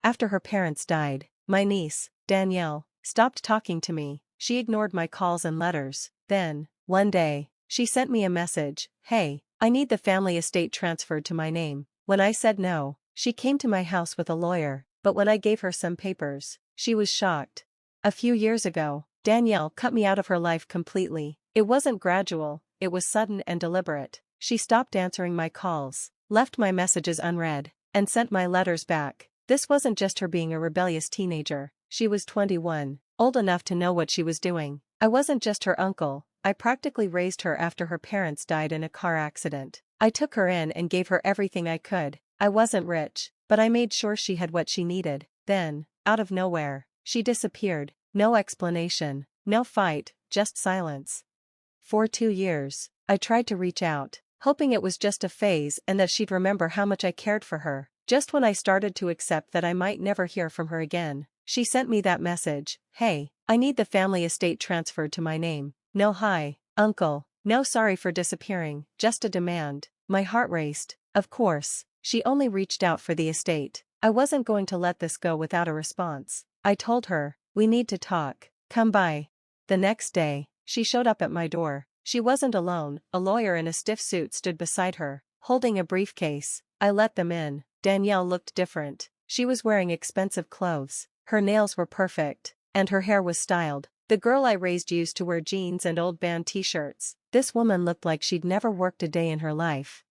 After her parents died, my niece, Danielle, stopped talking to me. She ignored my calls and letters. Then, one day, she sent me a message, "Hey, I need the family estate transferred to my name." When I said no, she came to my house with a lawyer, but when I gave her some papers, she was shocked. A few years ago, Danielle cut me out of her life completely. It wasn't gradual, it was sudden and deliberate. She stopped answering my calls, left my messages unread, and sent my letters back. This wasn't just her being a rebellious teenager. She was 21, old enough to know what she was doing. I wasn't just her uncle, I practically raised her after her parents died in a car accident. I took her in and gave her everything I could. I wasn't rich, but I made sure she had what she needed. Then, out of nowhere, she disappeared. No explanation, no fight, just silence. For 2 years, I tried to reach out, hoping it was just a phase and that she'd remember how much I cared for her. Just when I started to accept that I might never hear from her again, she sent me that message, "Hey, I need the family estate transferred to my name." No hi, uncle, no sorry for disappearing, just a demand. My heart raced. Of course, she only reached out for the estate. I wasn't going to let this go without a response. I told her, "We need to talk. Come by." The next day, she showed up at my door. She wasn't alone, a lawyer in a stiff suit stood beside her, holding a briefcase. I let them in. Danielle looked different. She was wearing expensive clothes, her nails were perfect, and her hair was styled. The girl I raised used to wear jeans and old band t-shirts. This woman looked like she'd never worked a day in her life.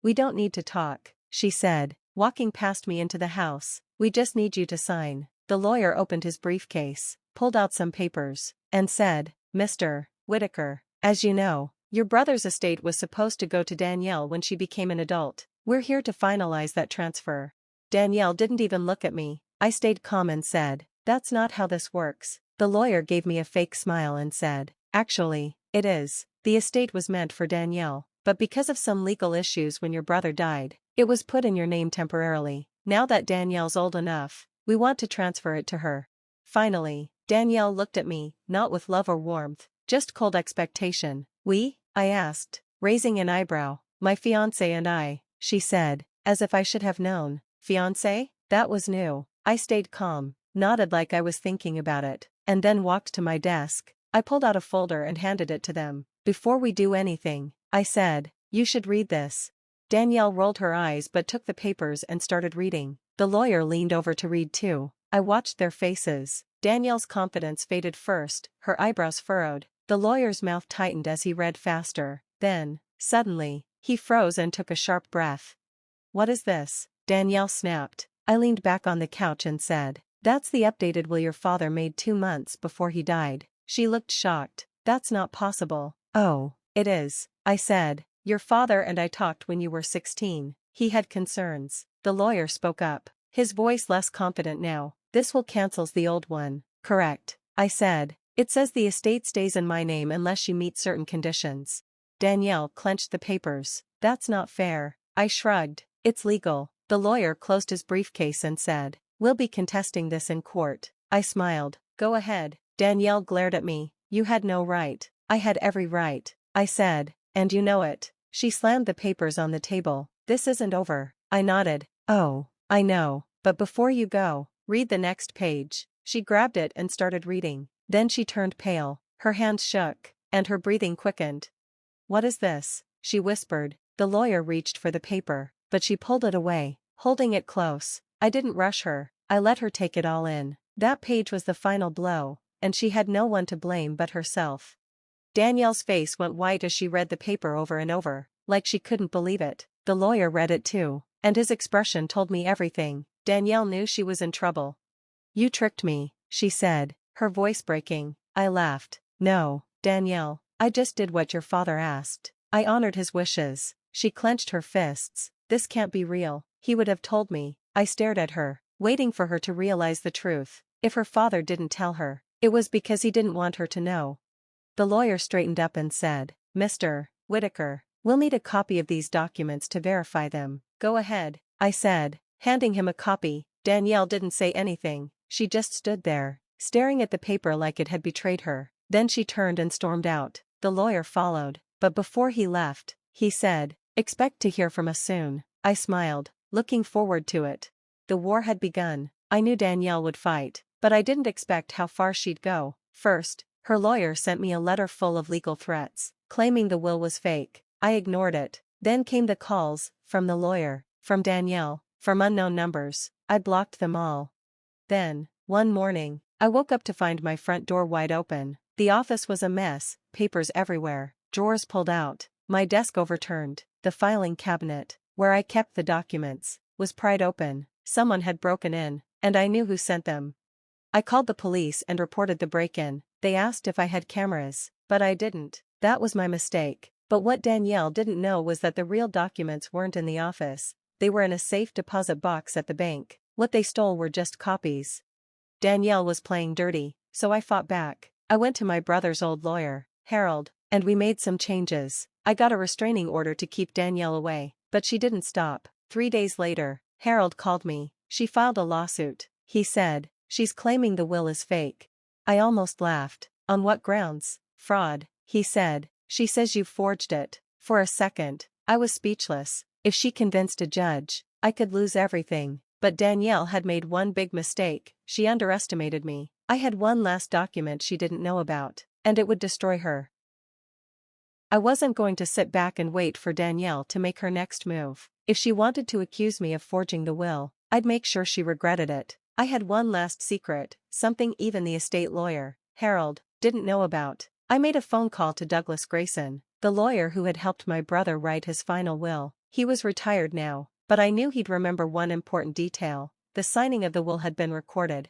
"We don't need to talk," she said, walking past me into the house. "We just need you to sign." The lawyer opened his briefcase, pulled out some papers, and said, "Mr. Whitaker, as you know, your brother's estate was supposed to go to Danielle when she became an adult. We're here to finalize that transfer." Danielle didn't even look at me. I stayed calm and said, "That's not how this works." The lawyer gave me a fake smile and said, "Actually, it is. The estate was meant for Danielle, but because of some legal issues when your brother died, it was put in your name temporarily. Now that Danielle's old enough, we want to transfer it to her." Finally, Danielle looked at me, not with love or warmth, just cold expectation. "We?" I asked, raising an eyebrow. "My fiancé and I," she said, as if I should have known. Fiancé? That was new. I stayed calm, nodded like I was thinking about it, and then walked to my desk. I pulled out a folder and handed it to them. "Before we do anything," I said, "you should read this." Danielle rolled her eyes but took the papers and started reading. The lawyer leaned over to read too. I watched their faces. Danielle's confidence faded first, her eyebrows furrowed. The lawyer's mouth tightened as he read faster. Then, suddenly, he froze and took a sharp breath. "What is this?" Danielle snapped. I leaned back on the couch and said, "That's the updated will your father made 2 months before he died." She looked shocked. "That's not possible." "Oh, it is," I said. "Your father and I talked when you were 16. He had concerns." The lawyer spoke up, his voice less confident now. "This will cancels the old one." "Correct," I said. "It says the estate stays in my name unless you meet certain conditions." Danielle clenched the papers. "That's not fair." I shrugged. "It's legal." The lawyer closed his briefcase and said, "We'll be contesting this in court." I smiled. "Go ahead." Danielle glared at me. "You had no right." "I had every right," I said, "and you know it." She slammed the papers on the table. "This isn't over." I nodded. "Oh, I know, but before you go, read the next page." She grabbed it and started reading. Then she turned pale, her hands shook, and her breathing quickened. "What is this?" she whispered. The lawyer reached for the paper, but she pulled it away, holding it close. I didn't rush her. I let her take it all in. That page was the final blow, and she had no one to blame but herself. Danielle's face went white as she read the paper over and over, like she couldn't believe it. The lawyer read it too, and his expression told me everything. Danielle knew she was in trouble. "You tricked me," she said, her voice breaking. I laughed. "No, Danielle, I just did what your father asked. I honored his wishes." She clenched her fists. "This can't be real. He would have told me." I stared at her, waiting for her to realize the truth. If her father didn't tell her, it was because he didn't want her to know. The lawyer straightened up and said, "Mr. Whitaker, we'll need a copy of these documents to verify them." "Go ahead," I said, handing him a copy. Danielle didn't say anything. She just stood there, staring at the paper like it had betrayed her. Then she turned and stormed out. The lawyer followed, but before he left, he said, "Expect to hear from us soon." I smiled, looking forward to it. The war had begun. I knew Danielle would fight, but I didn't expect how far she'd go. First, her lawyer sent me a letter full of legal threats, claiming the will was fake. I ignored it. Then came the calls, from the lawyer, from Danielle, from unknown numbers. I blocked them all. Then, one morning, I woke up to find my front door wide open. The office was a mess, papers everywhere, drawers pulled out, my desk overturned, the filing cabinet, where I kept the documents, was pried open. Someone had broken in, and I knew who sent them. I called the police and reported the break-in. They asked if I had cameras, but I didn't. That was my mistake. But what Danielle didn't know was that the real documents weren't in the office. They were in a safe deposit box at the bank. What they stole were just copies. Danielle was playing dirty, so I fought back. I went to my brother's old lawyer, Harold, and we made some changes. I got a restraining order to keep Danielle away, but she didn't stop. 3 days later, Harold called me. She filed a lawsuit. He said, "She's claiming the will is fake." I almost laughed. "On what grounds?" "Fraud," he said. "She says you forged it." For a second, I was speechless. If she convinced a judge, I could lose everything. But Danielle had made one big mistake. She underestimated me. I had one last document she didn't know about, and it would destroy her. I wasn't going to sit back and wait for Danielle to make her next move. If she wanted to accuse me of forging the will, I'd make sure she regretted it. I had one last secret, something even the estate lawyer, Harold, didn't know about. I made a phone call to Douglas Grayson, the lawyer who had helped my brother write his final will. He was retired now, but I knew he'd remember one important detail: the signing of the will had been recorded.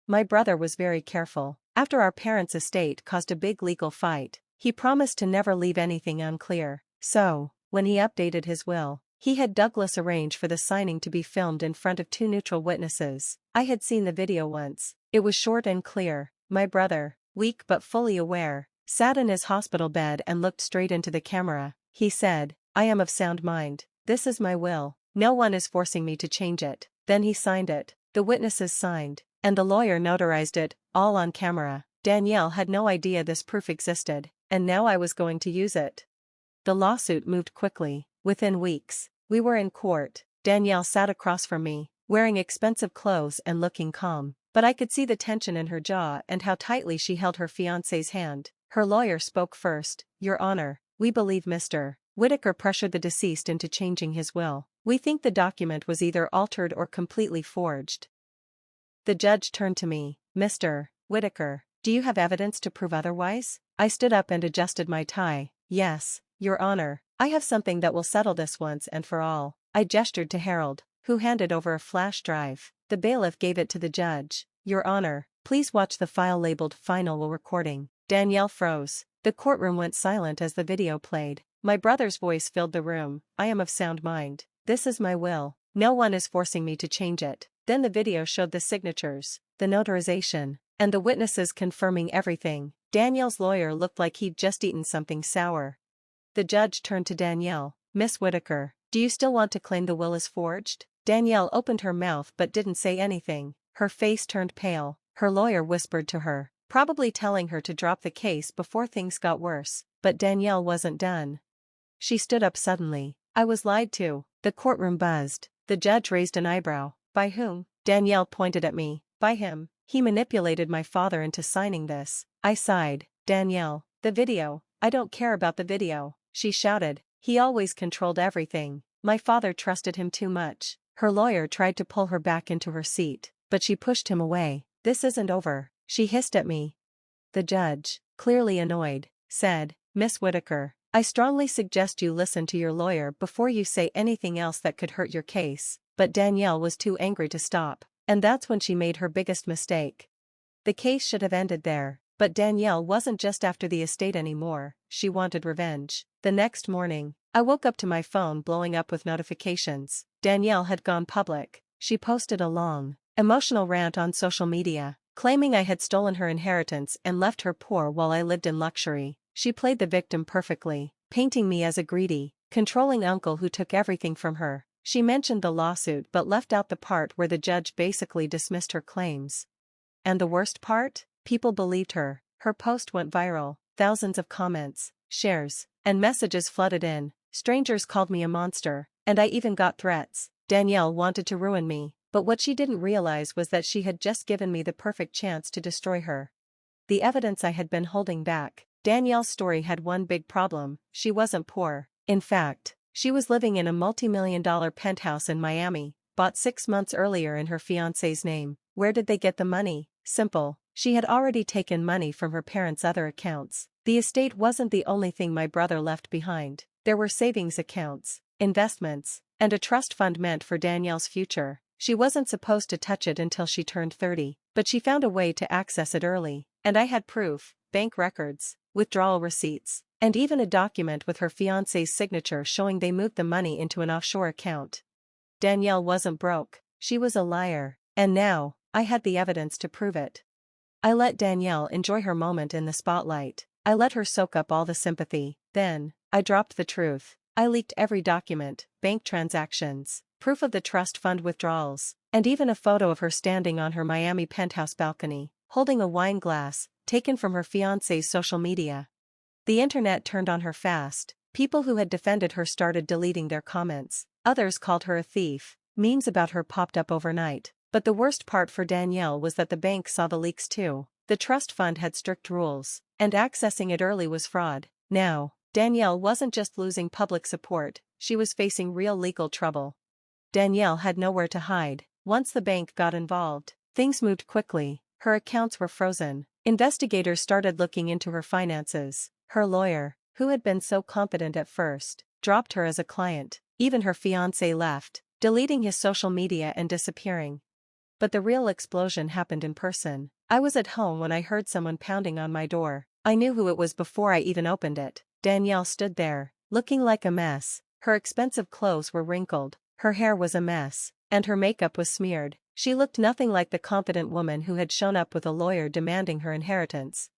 My brother was very careful. After our parents' estate caused a big legal fight, he promised to never leave anything unclear. So, when he updated his will, he had Douglas arrange for the signing to be filmed in front of 2 neutral witnesses. I had seen the video once. It was short and clear. My brother, weak but fully aware, sat in his hospital bed and looked straight into the camera. He said, "I am of sound mind. This is my will. No one is forcing me to change it." Then he signed it. The witnesses signed, and the lawyer notarized it, all on camera. Danielle had no idea this proof existed, and now I was going to use it. The lawsuit moved quickly. Within weeks, we were in court. Danielle sat across from me, wearing expensive clothes and looking calm, but I could see the tension in her jaw and how tightly she held her fiancé's hand. Her lawyer spoke first. "Your Honor, we believe Mr. Whitaker pressured the deceased into changing his will. We think the document was either altered or completely forged." The judge turned to me. "Mr. Whitaker, do you have evidence to prove otherwise?" I stood up and adjusted my tie. "Yes, Your Honor, I have something that will settle this once and for all." I gestured to Harold, who handed over a flash drive. The bailiff gave it to the judge. "Your Honor, please watch the file labeled Final Will Recording." Danielle froze. The courtroom went silent as the video played. My brother's voice filled the room. "I am of sound mind. This is my will. No one is forcing me to change it." Then the video showed the signatures, the notarization, and the witnesses confirming everything. Danielle's lawyer looked like he'd just eaten something sour. The judge turned to Danielle. "Miss Whitaker, do you still want to claim the will is forged?" Danielle opened her mouth but didn't say anything. Her face turned pale. Her lawyer whispered to her, probably telling her to drop the case before things got worse. But Danielle wasn't done. She stood up suddenly. "I was lied to." The courtroom buzzed. The judge raised an eyebrow. "By whom?" Danielle pointed at me. "By him. He manipulated my father into signing this." I sighed. "Danielle, the video. I don't care about the video," she shouted. "He always controlled everything. My father trusted him too much." Her lawyer tried to pull her back into her seat, but she pushed him away. "This isn't over," she hissed at me. The judge, clearly annoyed, said, "Miss Whitaker, I strongly suggest you listen to your lawyer before you say anything else that could hurt your case." But Danielle was too angry to stop, and that's when she made her biggest mistake. The case should have ended there, but Danielle wasn't just after the estate anymore. She wanted revenge. The next morning, I woke up to my phone blowing up with notifications. Danielle had gone public. She posted a long, emotional rant on social media, claiming I had stolen her inheritance and left her poor while I lived in luxury. She played the victim perfectly, painting me as a greedy, controlling uncle who took everything from her. She mentioned the lawsuit but left out the part where the judge basically dismissed her claims. And the worst part? People believed her. Her post went viral. Thousands of comments, shares, and messages flooded in. Strangers called me a monster, and I even got threats. Danielle wanted to ruin me. But what she didn't realize was that she had just given me the perfect chance to destroy her. The evidence I had been holding back. Danielle's story had one big problem: she wasn't poor. In fact, she was living in a multi-million-dollar penthouse in Miami, bought 6 months earlier in her fiancé's name. Where did they get the money? Simple. She had already taken money from her parents' other accounts. The estate wasn't the only thing my brother left behind. There were savings accounts, investments, and a trust fund meant for Danielle's future. She wasn't supposed to touch it until she turned 30, but she found a way to access it early. And I had proof: bank records, withdrawal receipts, and even a document with her fiancé's signature showing they moved the money into an offshore account. Danielle wasn't broke, she was a liar, and now, I had the evidence to prove it. I let Danielle enjoy her moment in the spotlight. I let her soak up all the sympathy. Then, I dropped the truth. I leaked every document, bank transactions, proof of the trust fund withdrawals, and even a photo of her standing on her Miami penthouse balcony, holding a wine glass, taken from her fiancé's social media. The internet turned on her fast. People who had defended her started deleting their comments. Others called her a thief. Memes about her popped up overnight. But the worst part for Danielle was that the bank saw the leaks too. The trust fund had strict rules, and accessing it early was fraud. Now, Danielle wasn't just losing public support, she was facing real legal trouble. Danielle had nowhere to hide. Once the bank got involved, things moved quickly. Her accounts were frozen. Investigators started looking into her finances. Her lawyer, who had been so confident at first, dropped her as a client. Even her fiancé left, deleting his social media and disappearing. But the real explosion happened in person. I was at home when I heard someone pounding on my door. I knew who it was before I even opened it. Danielle stood there, looking like a mess. Her expensive clothes were wrinkled, her hair was a mess, and her makeup was smeared. She looked nothing like the confident woman who had shown up with a lawyer demanding her inheritance.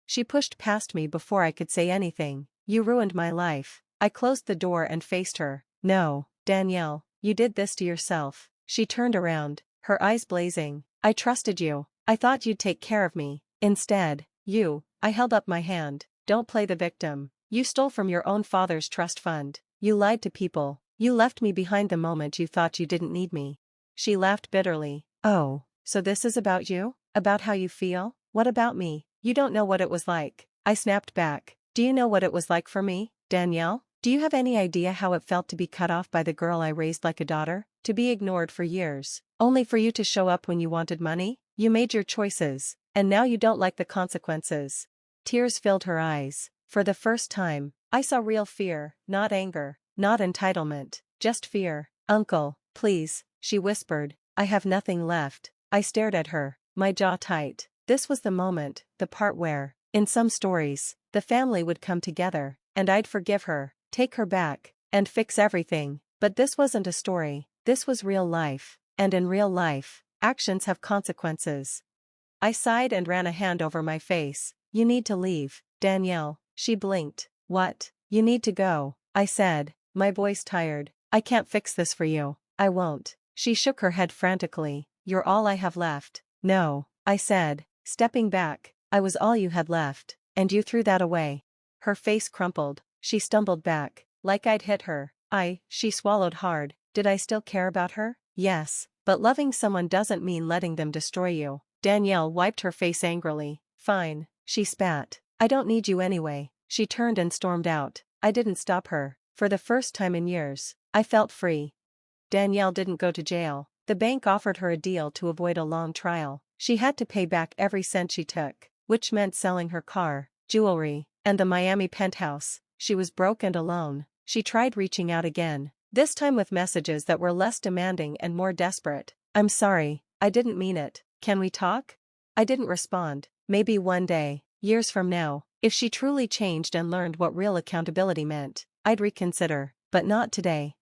She pushed past me before I could say anything. "You ruined my life." I closed the door and faced her. "No, Danielle, you did this to yourself." She turned around, her eyes blazing. "I trusted you. I thought you'd take care of me. Instead, I held up my hand. "Don't play the victim. You stole from your own father's trust fund. You lied to people. You left me behind the moment you thought you didn't need me." She laughed bitterly. "Oh, so this is about you? About how you feel? What about me? You don't know what it was like." I snapped back. "Do you know what it was like for me, Danielle? Do you have any idea how it felt to be cut off by the girl I raised like a daughter? To be ignored for years, only for you to show up when you wanted money? You made your choices, and now you don't like the consequences." Tears filled her eyes. For the first time, I saw real fear, not anger, not entitlement, just fear. "Uncle, please," she whispered. "I have nothing left." I stared at her, my jaw tight. This was the moment, the part where, in some stories, the family would come together, and I'd forgive her, take her back, and fix everything. But this wasn't a story, this was real life, and in real life, actions have consequences. I sighed and ran a hand over my face. "You need to leave, Danielle." She blinked. "What? You need to go," I said, my voice tired. "I can't fix this for you. I won't." She shook her head frantically. "You're all I have left." "No," I said, stepping back. "I was all you had left, and you threw that away." Her face crumpled. She stumbled back, like I'd hit her. She swallowed hard. Did I still care about her? Yes, but loving someone doesn't mean letting them destroy you. Danielle wiped her face angrily. "Fine," she spat. "I don't need you anyway." She turned and stormed out. I didn't stop her. For the first time in years, I felt free. Danielle didn't go to jail. The bank offered her a deal to avoid a long trial. She had to pay back every cent she took, which meant selling her car, jewelry, and the Miami penthouse. She was broke and alone. She tried reaching out again, this time with messages that were less demanding and more desperate. "I'm sorry, I didn't mean it. Can we talk?" I didn't respond. Maybe one day, years from now, if she truly changed and learned what real accountability meant, I'd reconsider, but not today.